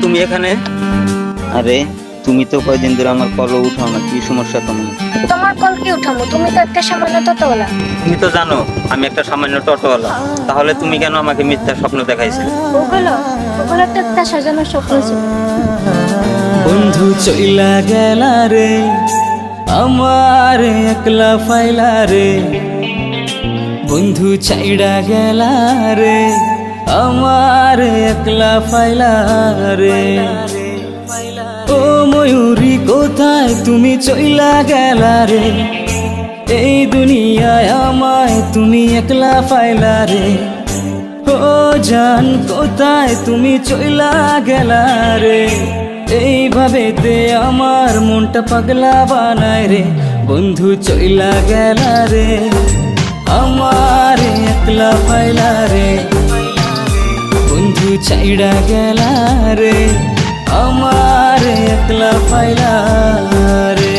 তুমি এখানে? আরে তুমি তো কয়দিন ধরে আমার কলও উঠাও না, কি সমস্যা তোমার? তোমার কল কি উঠামো? তুমি তো একটা সামান্য টোটোওয়ালা। তুমি তো জানো আমি একটা সামান্য টোটোওয়ালা, তাহলে তুমি কেন আমাকে মিথ্যা স্বপ্ন দেখাইছিলে? ওগুলো ওগুলো তো একটা সাজানো স্বপ্ন ছিল। বন্ধু চইলা গেলা রে, আমার একলা ফাইলা রে। বন্ধু চাইড়া গেলা রে, আমার একলা ফাইলা রে। ও ময়ূরী কোথায় তুমি চইলা গেলা রে, এই দুনিয়ায় আমায় তুমি একলা ফাইলা রে। ও জান কোথায় তুমি চইলা গেলা রে, এইভাবে তে আমার মনটা পাগলা বানায় রে। বন্ধু চইলা গেলা রে, আমার একলা ফাইলা রে। বন্ধু চাইড়া গেলা রে, আমার একলা ফাইলা রে।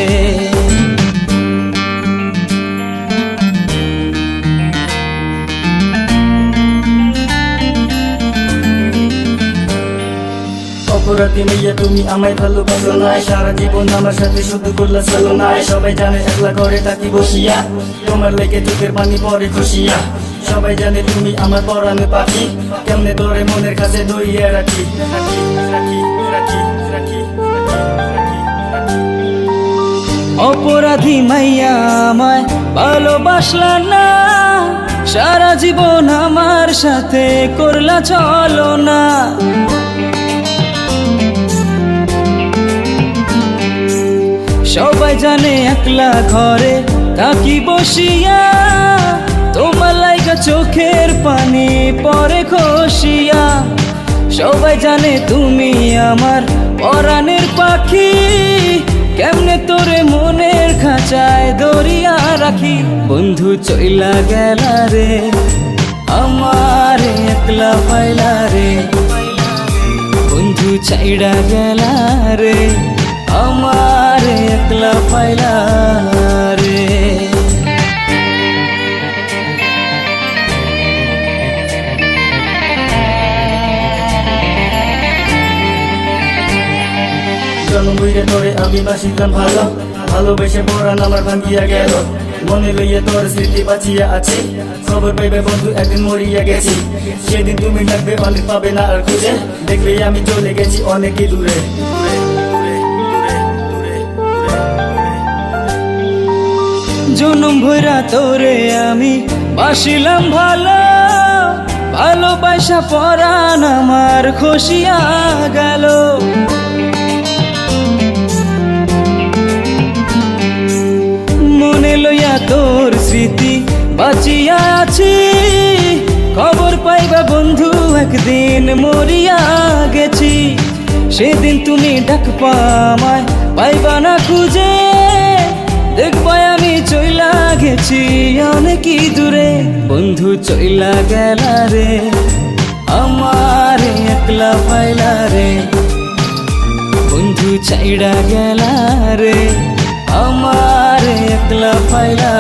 অপরাধী মেয়ে তুমি আমায় ভালোবাসো না, সারা জীবন আমার সাথে শুধু করলা চলো না। সবাই জানে একলা করে থাকি বসিয়া, তোমার লেগে চোখের পানি পরে খুশিয়া। সবাই জানে তুমি আমার পরানো পাখি, কেমনে তোরে মনের কাছে ধরিয়ে রাখি। অপরাধী মাইয়া আমায় ভালোবাসলা না, সারা জীবন আমার সাথে করলা চলো না। সবাই জানে একলা ঘরে থাকি বসিয়া, তোমার লাইগা চোখের পানি পরে খসিয়া। সবাই জানে তুমি আমার পরাণের পাখি, কেমনে তোরে মনের খাঁচায় দরিয়া রাখি। বন্ধু চইলা গেলা রে, আমার একলা ফাইলা রে। বন্ধু চাইড়া গেলা রে, আমার একলা ফাইলা রে। জন্মভূমিকে তোরে আমি বাসিতাম ভালো, ভালোবেসে পরাণ আমার ভাঙ্গিয়া গেল। মনে লইয়া তোর স্মৃতি বাঁচিয়া আছি, খবর পাইবে বন্ধু একদিন মরিয়া গেছি। সেদিন তুমি ডাকবে অনেক পাবে না আর খুঁজে, দেখবে আমি চলে গেছি অনেকই দূরে। জনম ভৈরা তোরে আমি বাসিলাম ভালো, ভালোবাসা পরাণ আমার খসিয়া গেল। মনে লইয়া তোর স্মৃতি বাঁচিয়া আছি, খবর পাইবা বন্ধু একদিন মরিয়া গেছি। সেদিন তুমি ডাকবা আমায় পাইবা না খুঁজে, দেখবা আমি চইলা গেছি অনেকই দূরে। বন্ধু চইলা গেলা রে, আমার একলা ফাইলা রে। বন্ধু চাইড়া গেলা রে, আমার একলা ফাইলা